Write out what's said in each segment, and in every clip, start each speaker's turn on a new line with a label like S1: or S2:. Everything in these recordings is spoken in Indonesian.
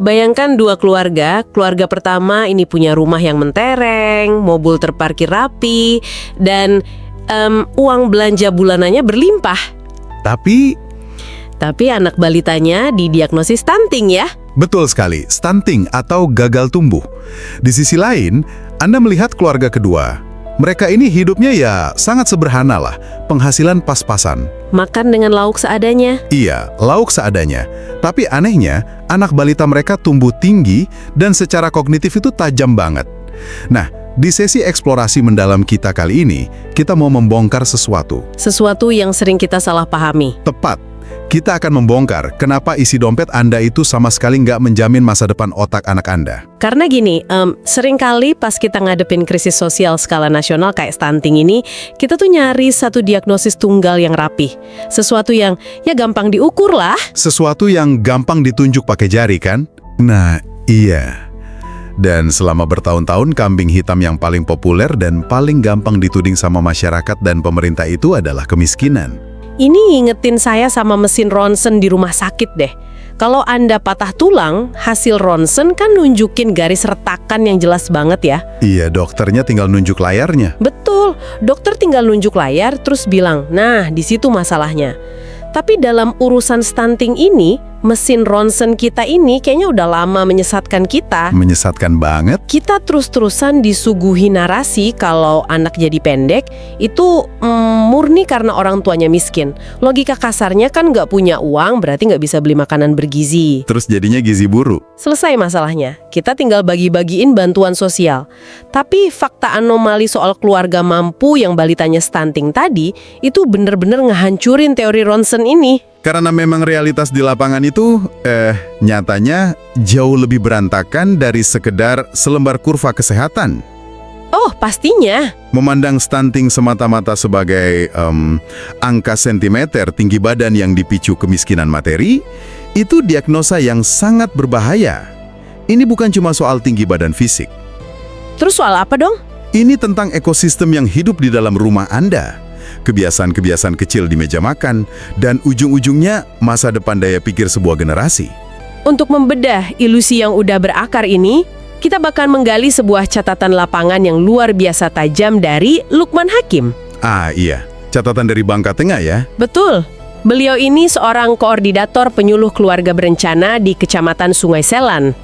S1: Bayangkan dua keluarga. Keluarga pertama ini punya rumah yang mentereng, mobil terparkir rapi, dan uang belanja bulanannya berlimpah.
S2: Tapi
S1: Anak balitanya didiagnosis stunting ya.
S2: betul sekali, stunting atau gagal tumbuh. Di sisi lain, Anda melihat keluarga kedua. Mereka ini hidupnya ya sangat sederhana lah, penghasilan pas-pasan.
S1: Makan dengan lauk seadanya.
S2: Iya, lauk seadanya. Tapi anehnya, anak balita mereka tumbuh tinggi dan secara kognitif itu tajam banget. Nah, di sesi eksplorasi mendalam kita kali ini, kita mau membongkar sesuatu.
S1: Sesuatu yang sering kita salah pahami.
S2: Tepat. Kita akan membongkar kenapa isi dompet Anda itu sama sekali nggak menjamin masa depan otak anak Anda.
S1: Karena gini, seringkali pas kita ngadepin krisis sosial skala nasional kayak stunting ini, kita tuh nyari satu diagnosis tunggal yang rapih. Sesuatu yang ya gampang diukur lah.
S2: Sesuatu yang gampang ditunjuk pakai jari kan? Nah, iya. Dan selama bertahun-tahun, kambing hitam yang paling populer dan paling gampang dituding sama masyarakat dan pemerintah itu adalah kemiskinan.
S1: Ini ngingetin saya sama mesin ronsen di rumah sakit deh. Kalau Anda patah tulang, hasil ronsen kan nunjukin garis retakan yang jelas banget ya.
S2: Iya, dokternya tinggal nunjuk layarnya.
S1: Betul, dokter tinggal nunjuk layar terus bilang, nah di situ masalahnya. Tapi dalam urusan stunting ini, mesin ronsen kita ini kayaknya udah lama menyesatkan kita.
S2: Menyesatkan banget.
S1: Kita terus-terusan disuguhi narasi kalau anak jadi pendek itu murni karena orang tuanya miskin. Logika kasarnya kan nggak punya uang berarti nggak bisa beli makanan bergizi.
S2: Terus jadinya gizi buruk.
S1: Selesai masalahnya, kita tinggal bagi-bagiin bantuan sosial. Tapi fakta anomali soal keluarga mampu yang balitanya stunting tadi, itu bener-bener ngehancurin teori ronsen ini.
S2: Karena memang realitas di lapangan itu, nyatanya jauh lebih berantakan dari sekedar selembar kurva kesehatan.
S1: Oh, pastinya.
S2: Memandang stunting semata-mata sebagai angka sentimeter tinggi badan yang dipicu kemiskinan materi, itu diagnosa yang sangat berbahaya. Ini bukan cuma soal tinggi badan fisik.
S1: Terus soal apa dong?
S2: Ini tentang ekosistem yang hidup di dalam rumah Anda. Kebiasaan-kebiasaan kecil di meja makan, dan ujung-ujungnya masa depan daya pikir sebuah generasi.
S1: Untuk membedah ilusi yang udah berakar ini, kita bakal menggali sebuah catatan lapangan yang luar biasa tajam dari Lukman Hakim.
S2: Ah iya, catatan dari Bangka Tengah ya.
S1: Betul. Beliau ini seorang koordinator penyuluh keluarga berencana di Kecamatan Sungai Selan.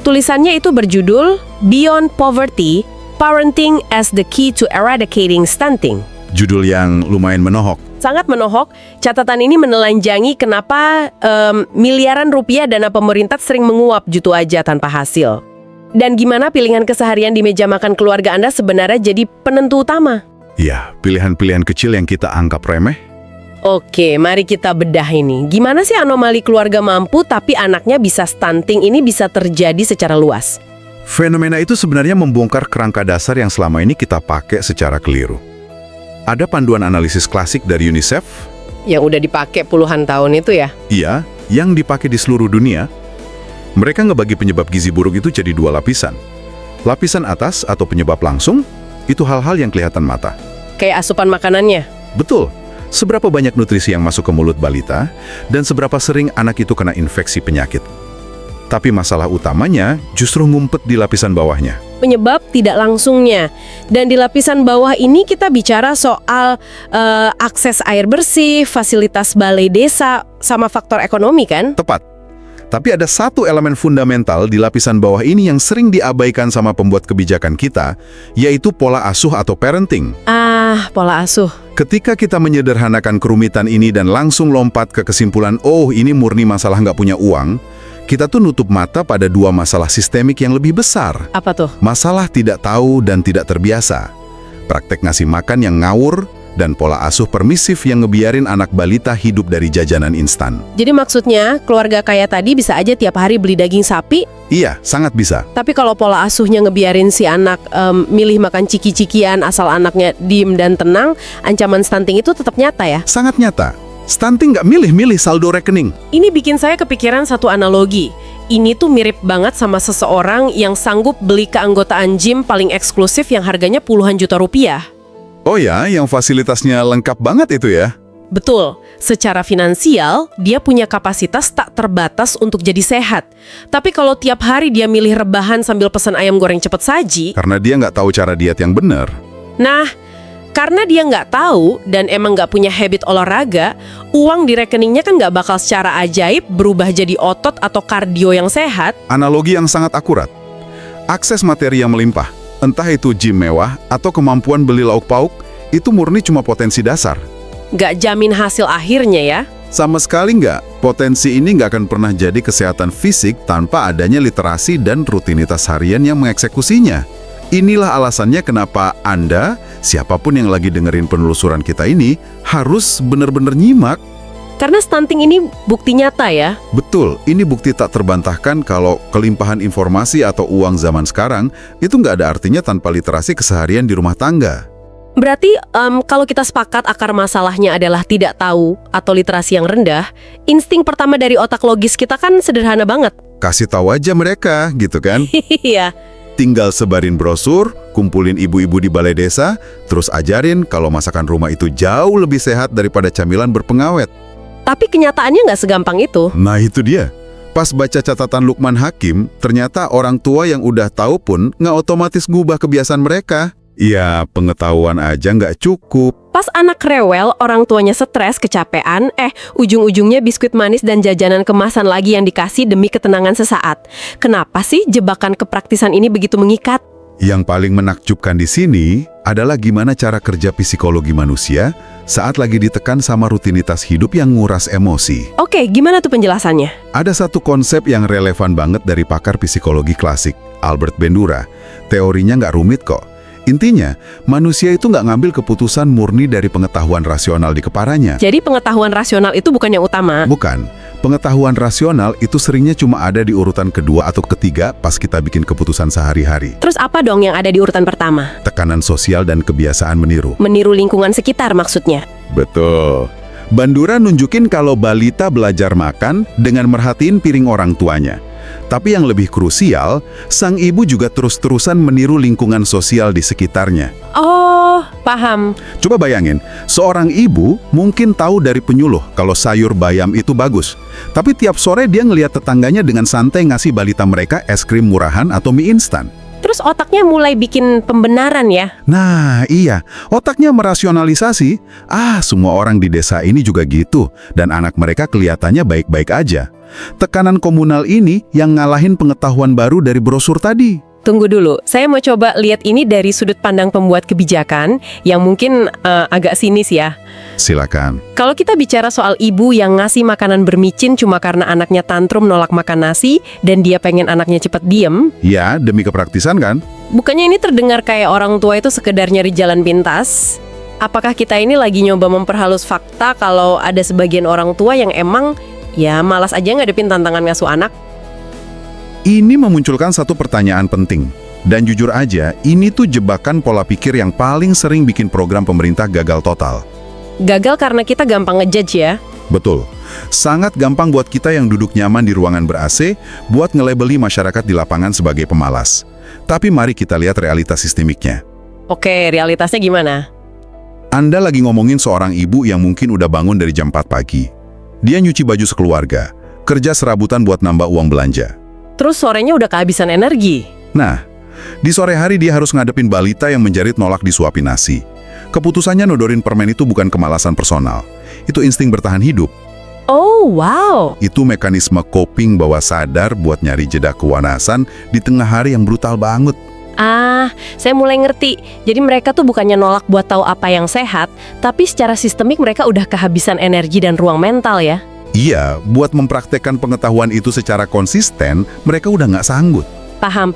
S1: Tulisannya itu berjudul Beyond Poverty, Parenting as the Key to Eradicating Stunting.
S2: Judul yang lumayan menohok.
S1: Sangat menohok, catatan ini menelanjangi kenapa miliaran rupiah dana pemerintah sering menguap gitu aja tanpa hasil. Dan gimana pilihan keseharian di meja makan keluarga Anda sebenarnya jadi penentu utama.
S2: Ya, pilihan-pilihan kecil yang kita anggap remeh.
S1: Oke, mari kita bedah ini. Gimana sih anomali keluarga mampu tapi anaknya bisa stunting ini bisa terjadi secara luas?
S2: Fenomena itu sebenarnya membongkar kerangka dasar yang selama ini kita pakai secara keliru. Ada panduan analisis klasik dari UNICEF.
S1: Yang udah dipakai puluhan tahun itu ya?
S2: Iya, yang dipakai di seluruh dunia. Mereka ngebagi penyebab gizi buruk itu jadi dua lapisan. Lapisan atas atau penyebab langsung, itu hal-hal yang kelihatan mata.
S1: Kayak asupan makanannya?
S2: Betul. Seberapa banyak nutrisi yang masuk ke mulut balita, dan seberapa sering anak itu kena infeksi penyakit. Tapi masalah utamanya justru ngumpet di lapisan bawahnya.
S1: Penyebab tidak langsungnya. Dan di lapisan bawah ini kita bicara soal akses air bersih, fasilitas balai desa, sama faktor ekonomi kan?
S2: Tepat. Tapi ada satu elemen fundamental di lapisan bawah ini yang sering diabaikan sama pembuat kebijakan kita, yaitu pola asuh atau parenting.
S1: Pola asuh.
S2: Ketika kita menyederhanakan kerumitan ini dan langsung lompat ke kesimpulan, oh ini murni masalah nggak punya uang, kita tuh nutup mata pada dua masalah sistemik yang lebih besar.
S1: Apa tuh?
S2: Masalah tidak tahu dan tidak terbiasa. Praktek ngasih makan yang ngawur, dan pola asuh permisif yang ngebiarin anak balita hidup dari jajanan instan.
S1: Jadi maksudnya keluarga kaya tadi bisa aja tiap hari beli daging sapi?
S2: Iya, sangat bisa.
S1: Tapi kalau pola asuhnya ngebiarin si anak milih makan ciki-cikian asal anaknya diem dan tenang, ancaman stunting itu tetap nyata ya?
S2: Sangat nyata. Stunting nggak milih-milih saldo rekening.
S1: Ini bikin saya kepikiran satu analogi. Ini tuh mirip banget sama seseorang yang sanggup beli keanggotaan gym paling eksklusif yang harganya puluhan juta rupiah.
S2: Oh ya, yang fasilitasnya lengkap banget itu ya?
S1: Betul. Secara finansial, dia punya kapasitas tak terbatas untuk jadi sehat. Tapi kalau tiap hari dia milih rebahan sambil pesan ayam goreng cepet saji,
S2: Karena dia nggak tahu cara diet yang benar.
S1: nah, karena dia nggak tahu dan emang nggak punya habit olahraga, uang di rekeningnya kan nggak bakal secara ajaib berubah jadi otot atau kardio yang sehat.
S2: Analogi yang sangat akurat. Akses materi yang melimpah, entah itu gym mewah atau kemampuan beli lauk pauk, itu murni cuma potensi dasar.
S1: Nggak jamin hasil akhirnya ya.
S2: Sama sekali nggak. Potensi ini nggak akan pernah jadi kesehatan fisik tanpa adanya literasi dan rutinitas harian yang mengeksekusinya. Inilah alasannya kenapa Anda, siapapun yang lagi dengerin penelusuran kita ini, harus benar-benar nyimak.
S1: Karena stunting ini bukti nyata ya.
S2: Betul, ini bukti tak terbantahkan kalau kelimpahan informasi atau uang zaman sekarang itu nggak ada artinya tanpa literasi keseharian di rumah tangga.
S1: Berarti kalau kita sepakat akar masalahnya adalah tidak tahu atau literasi yang rendah, insting pertama dari otak logis kita kan sederhana banget.
S2: Kasih tahu aja mereka, gitu kan?
S1: Iya.
S2: Tinggal sebarin brosur, kumpulin ibu-ibu di balai desa, terus ajarin kalau masakan rumah itu jauh lebih sehat daripada camilan berpengawet.
S1: Tapi kenyataannya nggak segampang itu.
S2: Nah itu dia. Pas baca catatan Lukman Hakim, ternyata orang tua yang udah tahu pun nggak otomatis ngubah kebiasaan mereka. Ya, pengetahuan aja nggak cukup.
S1: Pas anak rewel, orang tuanya stres, kecapean, ujung-ujungnya biskuit manis dan jajanan kemasan lagi yang dikasih demi ketenangan sesaat. Kenapa sih jebakan kepraktisan ini begitu mengikat?
S2: Yang paling menakjubkan di sini adalah gimana cara kerja psikologi manusia saat lagi ditekan sama rutinitas hidup yang nguras emosi.
S1: Oke, gimana tuh penjelasannya?
S2: Ada satu konsep yang relevan banget dari pakar psikologi klasik, Albert Bandura. Teorinya nggak rumit kok. Intinya, manusia itu nggak ngambil keputusan murni dari pengetahuan rasional di kepalanya.
S1: Jadi pengetahuan rasional itu bukan yang utama.
S2: Bukan. Pengetahuan rasional itu seringnya cuma ada di urutan kedua atau ketiga pas kita bikin keputusan sehari-hari.
S1: Terus apa dong yang ada di urutan pertama?
S2: Tekanan sosial dan kebiasaan meniru.
S1: Meniru lingkungan sekitar maksudnya.
S2: Betul. Bandura nunjukin kalau balita belajar makan dengan merhatiin piring orang tuanya. Tapi yang lebih krusial, sang ibu juga terus-terusan meniru lingkungan sosial di sekitarnya.
S1: Oh, paham.
S2: Coba bayangin, seorang ibu mungkin tahu dari penyuluh kalau sayur bayam itu bagus. Tapi tiap sore dia ngelihat tetangganya dengan santai ngasih balita mereka es krim murahan atau mie instan.
S1: Terus otaknya mulai bikin pembenaran ya?
S2: Nah, iya. Otaknya merasionalisasi. Semua orang di desa ini juga gitu. Dan anak mereka kelihatannya baik-baik aja. Tekanan komunal ini yang ngalahin pengetahuan baru dari brosur tadi.
S1: Tunggu dulu, saya mau coba lihat ini dari sudut pandang pembuat kebijakan yang mungkin agak sinis ya.
S2: Silakan.
S1: Kalau kita bicara soal ibu yang ngasih makanan bermicin cuma karena anaknya tantrum nolak makan nasi dan dia pengen anaknya cepet diem,
S2: Ya, demi kepraktisan kan?
S1: bukannya ini terdengar kayak orang tua itu sekedar nyari jalan pintas? Apakah kita ini lagi nyoba memperhalus fakta kalau ada sebagian orang tua yang emang ya malas aja ngadepin tantangan ngasuh anak?
S2: Ini memunculkan satu pertanyaan penting. Dan jujur aja, ini tuh jebakan pola pikir yang paling sering bikin program pemerintah gagal total.
S1: Gagal karena kita gampang ngejudge ya?
S2: Betul. Sangat gampang buat kita yang duduk nyaman di ruangan ber-AC buat ngelabeli masyarakat di lapangan sebagai pemalas. Tapi mari kita lihat realitas sistemiknya.
S1: Oke, realitasnya gimana?
S2: Anda lagi ngomongin seorang ibu yang mungkin udah bangun dari jam 4 pagi. Dia nyuci baju sekeluarga, kerja serabutan buat nambah uang belanja.
S1: Terus sorenya udah kehabisan energi.
S2: Nah, di sore hari dia harus ngadepin balita yang menjerit nolak disuapin nasi. Keputusannya nodorin permen itu bukan kemalasan personal. Itu insting bertahan hidup.
S1: Oh, wow.
S2: Itu mekanisme coping bawah sadar buat nyari jeda kewanasan di tengah hari yang brutal banget.
S1: Saya mulai ngerti. Jadi mereka tuh bukannya nolak buat tahu apa yang sehat, tapi secara sistemik mereka udah kehabisan energi dan ruang mental ya.
S2: Iya, buat mempraktekkan pengetahuan itu secara konsisten, mereka udah nggak sanggup.
S1: Paham.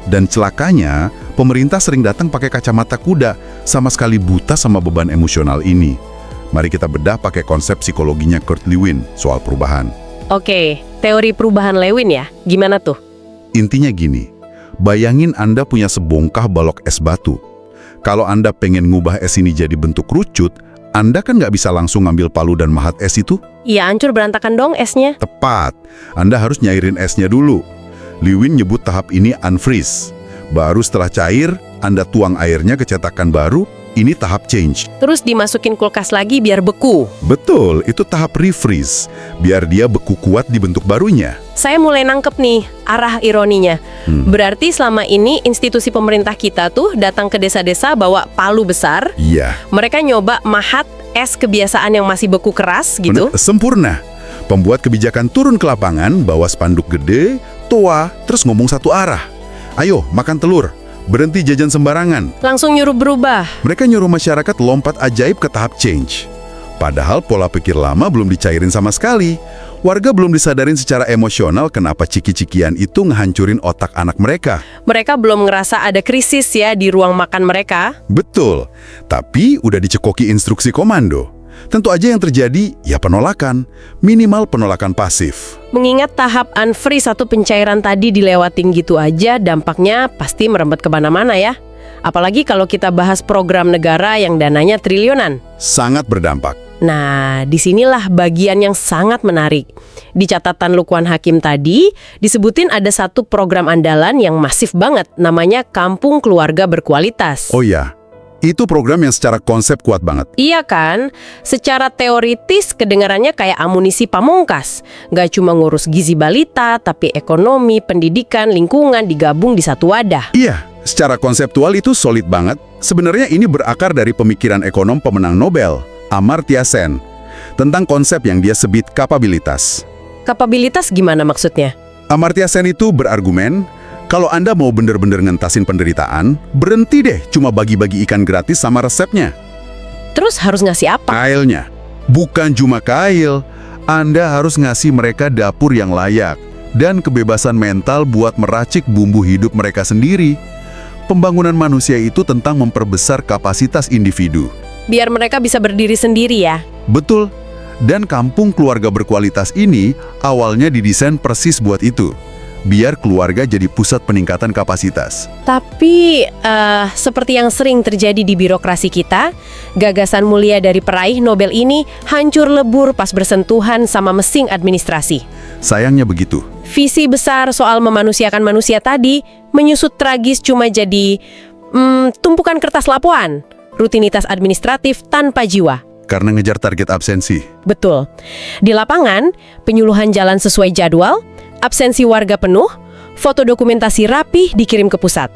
S2: Dan celakanya, pemerintah sering datang pakai kacamata kuda, sama sekali buta sama beban emosional ini. Mari kita bedah pakai konsep psikologinya Kurt Lewin soal perubahan.
S1: Oke, teori perubahan Lewin ya. Gimana tuh?
S2: Intinya gini, bayangin Anda punya sebongkah balok es batu. Kalau Anda pengen ngubah es ini jadi bentuk kerucut, Anda kan nggak bisa langsung ngambil palu dan mahat es itu?
S1: Iya, hancur berantakan dong esnya.
S2: Tepat, Anda harus nyairin esnya dulu. Lewin nyebut tahap ini unfreeze. Baru setelah cair, Anda tuang airnya ke cetakan baru, ini tahap change.
S1: Terus dimasukin kulkas lagi biar beku.
S2: Betul, itu tahap refreeze, biar dia beku kuat di bentuk barunya.
S1: Saya mulai nangkep nih arah ironinya. Berarti selama ini institusi pemerintah kita tuh datang ke desa-desa bawa palu besar.
S2: Iya,
S1: Mereka nyoba mahat es kebiasaan yang masih beku keras gitu.
S2: sempurna. Pembuat kebijakan turun ke lapangan, bawa spanduk gede, tua, terus ngomong satu arah. Ayo, makan telur. Berhenti jajan sembarangan.
S1: Langsung nyuruh berubah.
S2: Mereka nyuruh masyarakat lompat ajaib ke tahap change. Padahal pola pikir lama belum dicairin sama sekali. Warga belum disadarin secara emosional kenapa ciki-cikian itu ngehancurin otak anak mereka.
S1: Mereka belum ngerasa ada krisis ya di ruang makan mereka.
S2: Betul, tapi udah dicekoki instruksi komando. Tentu aja yang terjadi, ya penolakan. Minimal penolakan pasif.
S1: Mengingat tahap unfreeze satu pencairan tadi dilewatin gitu aja, dampaknya pasti merembet kemana-mana ya. Apalagi kalau kita bahas program negara yang dananya triliunan.
S2: Sangat berdampak.
S1: Nah, disinilah bagian yang sangat menarik. Di catatan Lukman Hakim tadi, disebutin ada satu program andalan yang masif banget, namanya Kampung Keluarga Berkualitas.
S2: Oh ya, itu program yang secara konsep kuat banget.
S1: Iya kan? Secara teoritis kedengarannya kayak amunisi pamungkas. Gak cuma ngurus gizi balita, tapi ekonomi, pendidikan, lingkungan digabung di satu wadah.
S2: Iya, secara konseptual itu solid banget. Sebenarnya ini berakar dari pemikiran ekonom pemenang Nobel, Amartya Sen, tentang konsep yang dia sebut kapabilitas.
S1: Kapabilitas gimana maksudnya?
S2: Amartya Sen itu berargumen, kalau Anda mau bener-bener ngentasin penderitaan, berhenti deh cuma bagi-bagi ikan gratis sama resepnya.
S1: Terus harus ngasih apa?
S2: Kailnya. Bukan cuma kail, Anda harus ngasih mereka dapur yang layak dan kebebasan mental buat meracik bumbu hidup mereka sendiri. Pembangunan manusia itu tentang memperbesar kapasitas individu.
S1: Biar mereka bisa berdiri sendiri ya.
S2: Betul. Dan kampung keluarga berkualitas ini awalnya didesain persis buat itu. Biar keluarga jadi pusat peningkatan kapasitas.
S1: Tapi, seperti yang sering terjadi di birokrasi kita, gagasan mulia dari peraih Nobel ini hancur lebur pas bersentuhan sama mesin administrasi.
S2: Sayangnya begitu.
S1: Visi besar soal memanusiakan manusia tadi menyusut tragis cuma jadi tumpukan kertas lapoan, rutinitas administratif tanpa jiwa.
S2: Karena ngejar target absensi.
S1: Betul. Di lapangan, penyuluhan jalan sesuai jadwal, absensi warga penuh, foto dokumentasi rapih dikirim ke pusat.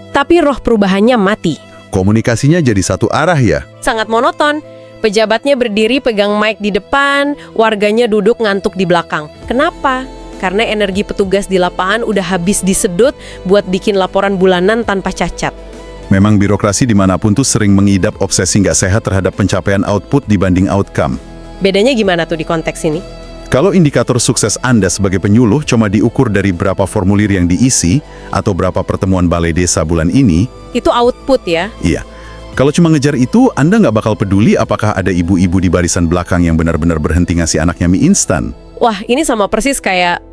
S1: Tapi roh perubahannya mati.
S2: Komunikasinya jadi satu arah ya.
S1: Sangat monoton. Pejabatnya berdiri pegang mic di depan, warganya duduk ngantuk di belakang. Kenapa? Karena energi petugas di lapangan udah habis disedot buat bikin laporan bulanan tanpa cacat.
S2: Memang birokrasi dimanapun tuh sering mengidap obsesi nggak sehat terhadap pencapaian output dibanding outcome.
S1: Bedanya gimana tuh di konteks ini?
S2: Kalau indikator sukses Anda sebagai penyuluh cuma diukur dari berapa formulir yang diisi atau berapa pertemuan balai desa bulan ini,
S1: Itu output ya.
S2: iya. Kalau cuma ngejar itu, Anda nggak bakal peduli apakah ada ibu-ibu di barisan belakang yang benar-benar berhenti ngasih anaknya mie instan.
S1: Wah, ini sama persis kayak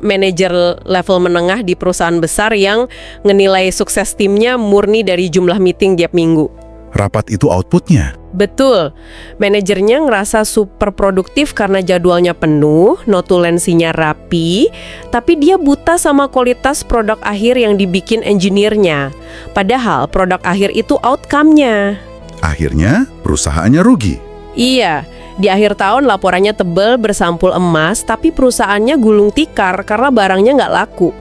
S1: manajer level menengah di perusahaan besar yang ngenilai sukses timnya murni dari jumlah meeting tiap minggu.
S2: Rapat itu outputnya.
S1: Betul, manajernya ngerasa super produktif karena jadwalnya penuh, notulensinya rapi, tapi dia buta sama kualitas produk akhir yang dibikin engineer-nya. Padahal produk akhir itu outcome-nya.
S2: Akhirnya, perusahaannya rugi.
S1: Iya, di akhir tahun laporannya tebel bersampul emas, tapi perusahaannya gulung tikar karena barangnya nggak laku.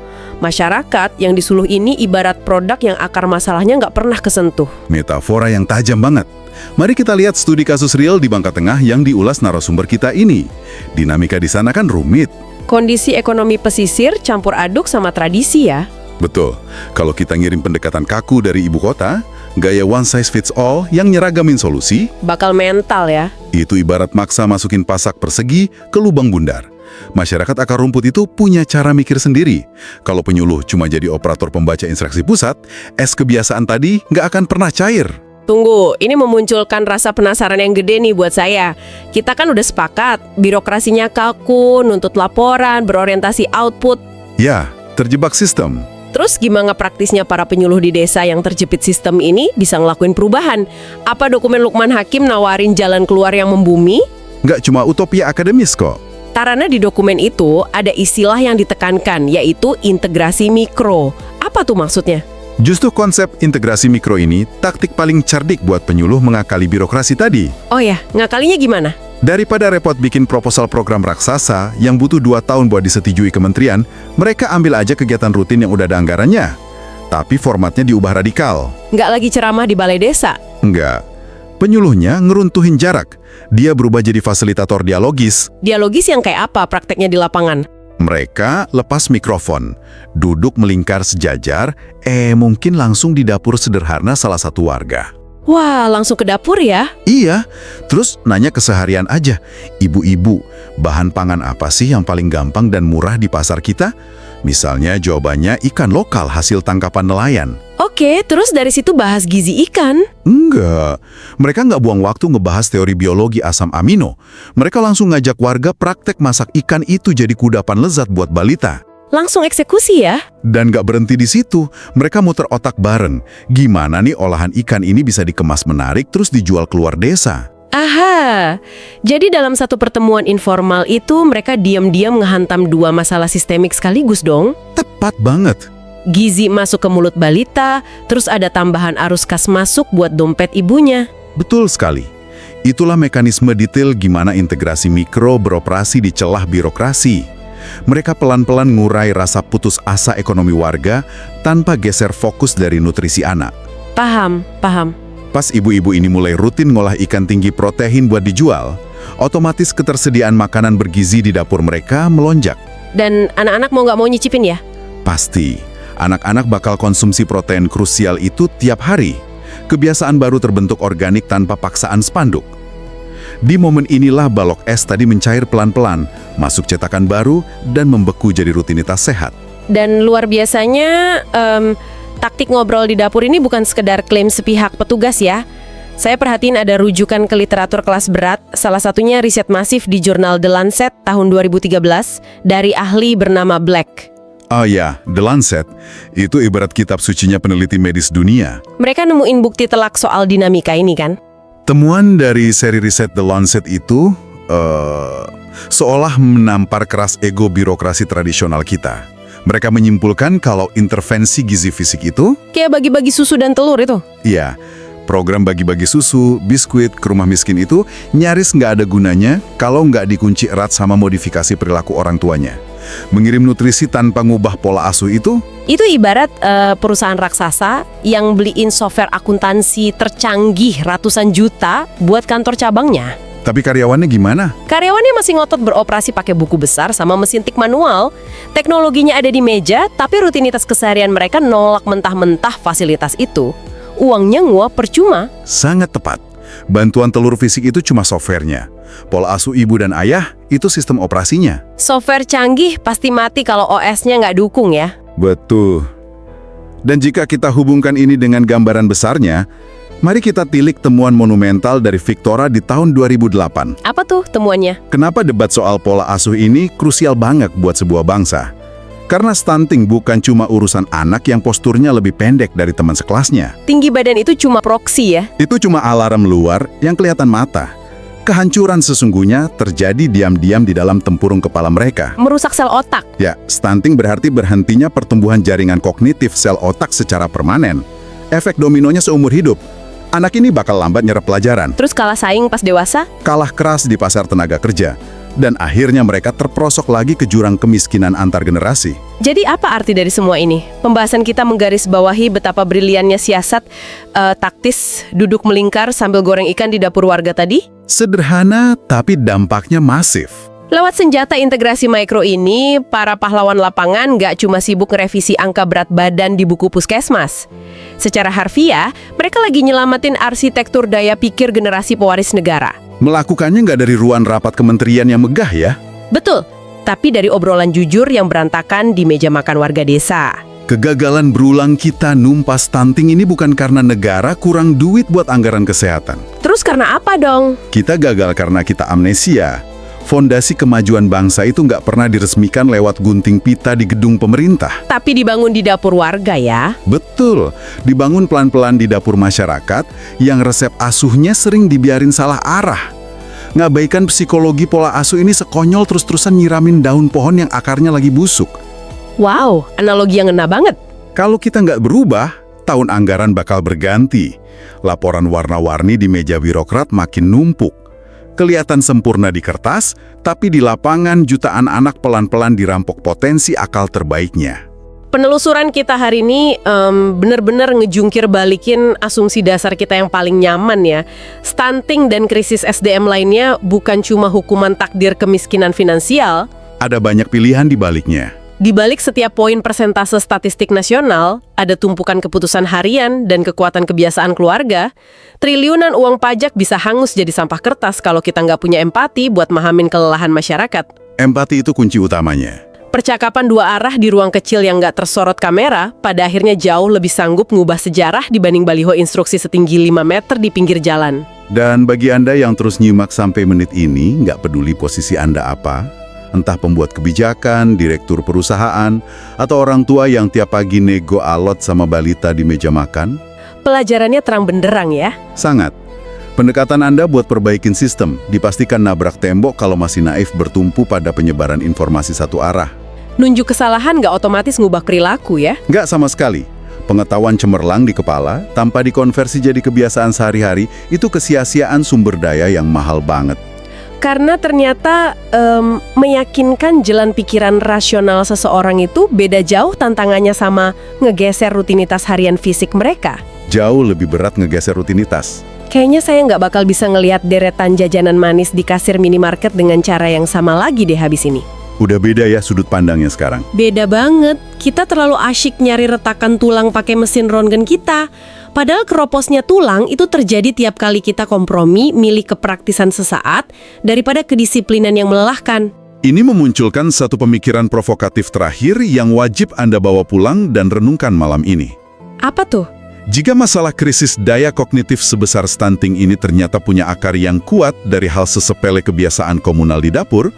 S1: Masyarakat yang disuluh ini ibarat produk yang akar masalahnya nggak pernah kesentuh.
S2: Metafora yang tajam banget. Mari kita lihat studi kasus real di Bangka Tengah yang diulas narasumber kita ini. Dinamika di sana kan rumit.
S1: Kondisi ekonomi pesisir campur aduk sama tradisi ya.
S2: Betul, kalau kita ngirim pendekatan kaku dari ibu kota, gaya one size fits all yang nyeragamin solusi,
S1: Bakal mental ya.
S2: itu ibarat maksa masukin pasak persegi ke lubang bundar. Masyarakat akar rumput itu punya cara mikir sendiri. Kalau penyuluh cuma jadi operator pembaca instruksi pusat, es kebiasaan tadi nggak akan pernah cair.
S1: Tunggu, ini memunculkan rasa penasaran yang gede nih buat saya. Kita kan udah sepakat, birokrasinya kaku, nuntut laporan, berorientasi output.
S2: Ya, terjebak sistem.
S1: Terus gimana praktisnya para penyuluh di desa yang terjepit sistem ini bisa ngelakuin perubahan? Apa dokumen Lukman Hakim nawarin jalan keluar yang membumi?
S2: Nggak cuma utopia akademis kok.
S1: Karena di dokumen itu ada istilah yang ditekankan, yaitu integrasi mikro. Apa tuh maksudnya?
S2: Justru konsep integrasi mikro ini taktik paling cerdik buat penyuluh mengakali birokrasi tadi.
S1: Oh ya, ngakalinya gimana?
S2: Daripada repot bikin proposal program raksasa yang butuh 2 tahun buat disetujui kementerian, mereka ambil aja kegiatan rutin yang udah ada anggarannya. Tapi formatnya diubah radikal.
S1: Nggak lagi ceramah di balai desa?
S2: Enggak. Penyuluhnya ngeruntuhin jarak. Dia berubah jadi fasilitator dialogis.
S1: Dialogis yang kayak apa prakteknya di lapangan?
S2: Mereka lepas mikrofon, duduk melingkar sejajar, mungkin langsung di dapur sederhana salah satu warga.
S1: Wah, langsung ke dapur ya?
S2: Iya, terus nanya keseharian aja. Ibu-ibu, bahan pangan apa sih yang paling gampang dan murah di pasar kita? Misalnya jawabannya ikan lokal hasil tangkapan nelayan.
S1: Oke, terus dari situ bahas gizi ikan?
S2: Enggak, mereka nggak buang waktu ngebahas teori biologi asam amino. Mereka langsung ngajak warga praktek masak ikan itu jadi kudapan lezat buat balita.
S1: Langsung eksekusi ya?
S2: Dan nggak berhenti di situ, mereka muter otak bareng. Gimana nih olahan ikan ini bisa dikemas menarik terus dijual keluar desa?
S1: Aha, jadi dalam satu pertemuan informal itu mereka diam-diam ngehantam 2 masalah sistemik sekaligus dong?
S2: Tepat banget.
S1: Gizi masuk ke mulut balita, terus ada tambahan arus kas masuk buat dompet ibunya.
S2: Betul sekali. Itulah mekanisme detail gimana integrasi mikro beroperasi di celah birokrasi. Mereka pelan-pelan ngurai rasa putus asa ekonomi warga tanpa geser fokus dari nutrisi anak.
S1: Paham.
S2: Pas ibu-ibu ini mulai rutin ngolah ikan tinggi protein buat dijual, otomatis ketersediaan makanan bergizi di dapur mereka melonjak.
S1: Dan anak-anak mau nggak mau nyicipin ya?
S2: Pasti, anak-anak bakal konsumsi protein krusial itu tiap hari. Kebiasaan baru terbentuk organik tanpa paksaan spanduk. Di momen inilah balok es tadi mencair pelan-pelan, masuk cetakan baru, dan membeku jadi rutinitas sehat.
S1: Dan luar biasanya, taktik ngobrol di dapur ini bukan sekedar klaim sepihak petugas ya. Saya perhatiin ada rujukan ke literatur kelas berat, salah satunya riset masif di jurnal The Lancet tahun 2013 dari ahli bernama Black.
S2: Oh ya, The Lancet, itu ibarat kitab sucinya peneliti medis dunia.
S1: Mereka nemuin bukti telak soal dinamika ini kan?
S2: Temuan dari seri riset The Lancet itu seolah menampar keras ego birokrasi tradisional kita. Mereka menyimpulkan kalau intervensi gizi fisik itu,
S1: Kayak bagi-bagi susu dan telur itu.
S2: iya, program bagi-bagi susu, biskuit ke rumah miskin itu nyaris nggak ada gunanya kalau nggak dikunci erat sama modifikasi perilaku orang tuanya. Mengirim nutrisi tanpa ngubah pola asuh itu,
S1: Itu ibarat perusahaan raksasa yang beliin software akuntansi tercanggih ratusan juta buat kantor cabangnya.
S2: tapi karyawannya gimana?
S1: Karyawannya masih ngotot beroperasi pakai buku besar sama mesin tik manual. Teknologinya ada di meja, tapi rutinitas keseharian mereka nolak mentah-mentah fasilitas itu. Uangnya nguap percuma.
S2: Sangat tepat. Bantuan telur fisik itu cuma softwarenya. Pola asuh ibu dan ayah itu sistem operasinya.
S1: Software canggih pasti mati kalau OS-nya nggak dukung ya.
S2: Betul. Dan jika kita hubungkan ini dengan gambaran besarnya, mari kita tilik temuan monumental dari Victora di tahun 2008.
S1: Apa tuh temuannya?
S2: Kenapa debat soal pola asuh ini krusial banget buat sebuah bangsa? Karena stunting bukan cuma urusan anak yang posturnya lebih pendek dari teman sekelasnya.
S1: Tinggi badan itu cuma proksi ya.
S2: Itu cuma alarm luar yang kelihatan mata. Kehancuran sesungguhnya terjadi diam-diam di dalam tempurung kepala mereka.
S1: Merusak sel otak.
S2: Ya, stunting berarti berhentinya pertumbuhan jaringan kognitif sel otak secara permanen. Efek dominonya seumur hidup. Anak ini bakal lambat nyerap pelajaran,
S1: Terus kalah saing pas dewasa?
S2: kalah keras di pasar tenaga kerja, dan akhirnya mereka terperosok lagi ke jurang kemiskinan antar generasi.
S1: Jadi apa arti dari semua ini? Pembahasan kita menggarisbawahi betapa briliannya siasat taktis duduk melingkar sambil goreng ikan di dapur warga tadi?
S2: Sederhana, tapi dampaknya masif.
S1: Lewat senjata integrasi mikro ini, para pahlawan lapangan nggak cuma sibuk ngerevisi angka berat badan di buku puskesmas. Secara harfiah, mereka lagi nyelamatin arsitektur daya pikir generasi pewaris negara.
S2: Melakukannya nggak dari ruang rapat kementerian yang megah ya.
S1: Betul, tapi dari obrolan jujur yang berantakan di meja makan warga desa.
S2: Kegagalan berulang kita numpas stunting ini bukan karena negara kurang duit buat anggaran kesehatan.
S1: Terus karena apa dong?
S2: Kita gagal karena kita amnesia. Fondasi kemajuan bangsa itu nggak pernah diresmikan lewat gunting pita di gedung pemerintah.
S1: Tapi dibangun di dapur warga ya.
S2: Betul, dibangun pelan-pelan di dapur masyarakat yang resep asuhnya sering dibiarin salah arah. Ngabaikan psikologi pola asuh ini sekonyol terus-terusan nyiramin daun pohon yang akarnya lagi busuk.
S1: Wow, analogi yang ngena banget.
S2: Kalau kita nggak berubah, tahun anggaran bakal berganti. Laporan warna-warni di meja birokrat makin numpuk. Kelihatan sempurna di kertas, tapi di lapangan jutaan anak pelan-pelan dirampok potensi akal terbaiknya.
S1: Penelusuran kita hari ini benar-benar ngejungkir balikin asumsi dasar kita yang paling nyaman ya. Stunting dan krisis SDM lainnya bukan cuma hukuman takdir kemiskinan finansial.
S2: Ada banyak pilihan di baliknya.
S1: Di balik setiap poin persentase statistik nasional, ada tumpukan keputusan harian dan kekuatan kebiasaan keluarga. Triliunan uang pajak bisa hangus jadi sampah kertas kalau kita nggak punya empati buat mahamin kelelahan masyarakat.
S2: Empati itu kunci utamanya.
S1: Percakapan dua arah di ruang kecil yang nggak tersorot kamera, pada akhirnya jauh lebih sanggup ngubah sejarah dibanding baliho instruksi setinggi 5 meter di pinggir jalan.
S2: Dan bagi Anda yang terus nyimak sampai menit ini, nggak peduli posisi Anda apa, entah pembuat kebijakan, direktur perusahaan, atau orang tua yang tiap pagi nego alot sama balita di meja makan,
S1: Pelajarannya terang benderang ya.
S2: sangat. Pendekatan Anda buat perbaikin sistem, dipastikan nabrak tembok kalau masih naif bertumpu pada penyebaran informasi satu arah.
S1: Nunjuk kesalahan nggak otomatis ngubah perilaku ya.
S2: Nggak sama sekali. Pengetahuan cemerlang di kepala, tanpa dikonversi jadi kebiasaan sehari-hari, itu kesia-siaan sumber daya yang mahal banget.
S1: Karena ternyata meyakinkan jalan pikiran rasional seseorang itu beda jauh tantangannya sama ngegeser rutinitas harian fisik mereka.
S2: Jauh lebih berat ngegeser rutinitas.
S1: Kayaknya saya nggak bakal bisa ngelihat deretan jajanan manis di kasir minimarket dengan cara yang sama lagi deh habis ini.
S2: Udah beda ya sudut pandangnya sekarang.
S1: Beda banget. Kita terlalu asyik nyari retakan tulang pakai mesin röntgen kita. Padahal keroposnya tulang itu terjadi tiap kali kita kompromi milih kepraktisan sesaat daripada kedisiplinan yang melelahkan.
S2: Ini memunculkan satu pemikiran provokatif terakhir yang wajib Anda bawa pulang dan renungkan malam ini.
S1: Apa tuh?
S2: Jika masalah krisis daya kognitif sebesar stunting ini ternyata punya akar yang kuat dari hal sesepele kebiasaan komunal di dapur,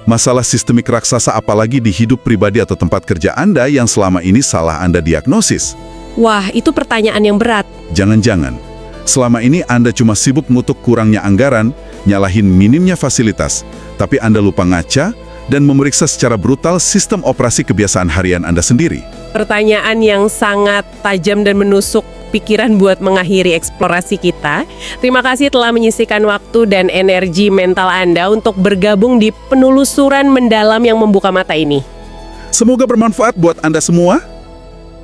S2: masalah sistemik raksasa apalagi di hidup pribadi atau tempat kerja Anda yang selama ini salah Anda diagnosis?
S1: Wah, itu pertanyaan yang berat.
S2: Jangan-jangan, selama ini Anda cuma sibuk ngutuk kurangnya anggaran, nyalahin minimnya fasilitas, tapi Anda lupa ngaca dan memeriksa secara brutal sistem operasi kebiasaan harian Anda sendiri.
S1: Pertanyaan yang sangat tajam dan menusuk pikiran buat mengakhiri eksplorasi kita. Terima kasih telah menyisihkan waktu dan energi mental Anda untuk bergabung di penelusuran mendalam yang membuka mata ini.
S2: Semoga bermanfaat buat Anda semua.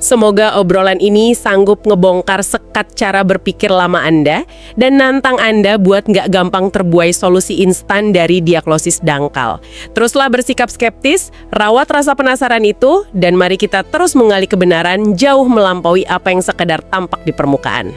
S1: Semoga obrolan ini sanggup ngebongkar sekat cara berpikir lama Anda dan nantang Anda buat nggak gampang terbuai solusi instan dari diagnosis dangkal. Teruslah bersikap skeptis, rawat rasa penasaran itu, dan mari kita terus menggali kebenaran jauh melampaui apa yang sekedar tampak di permukaan.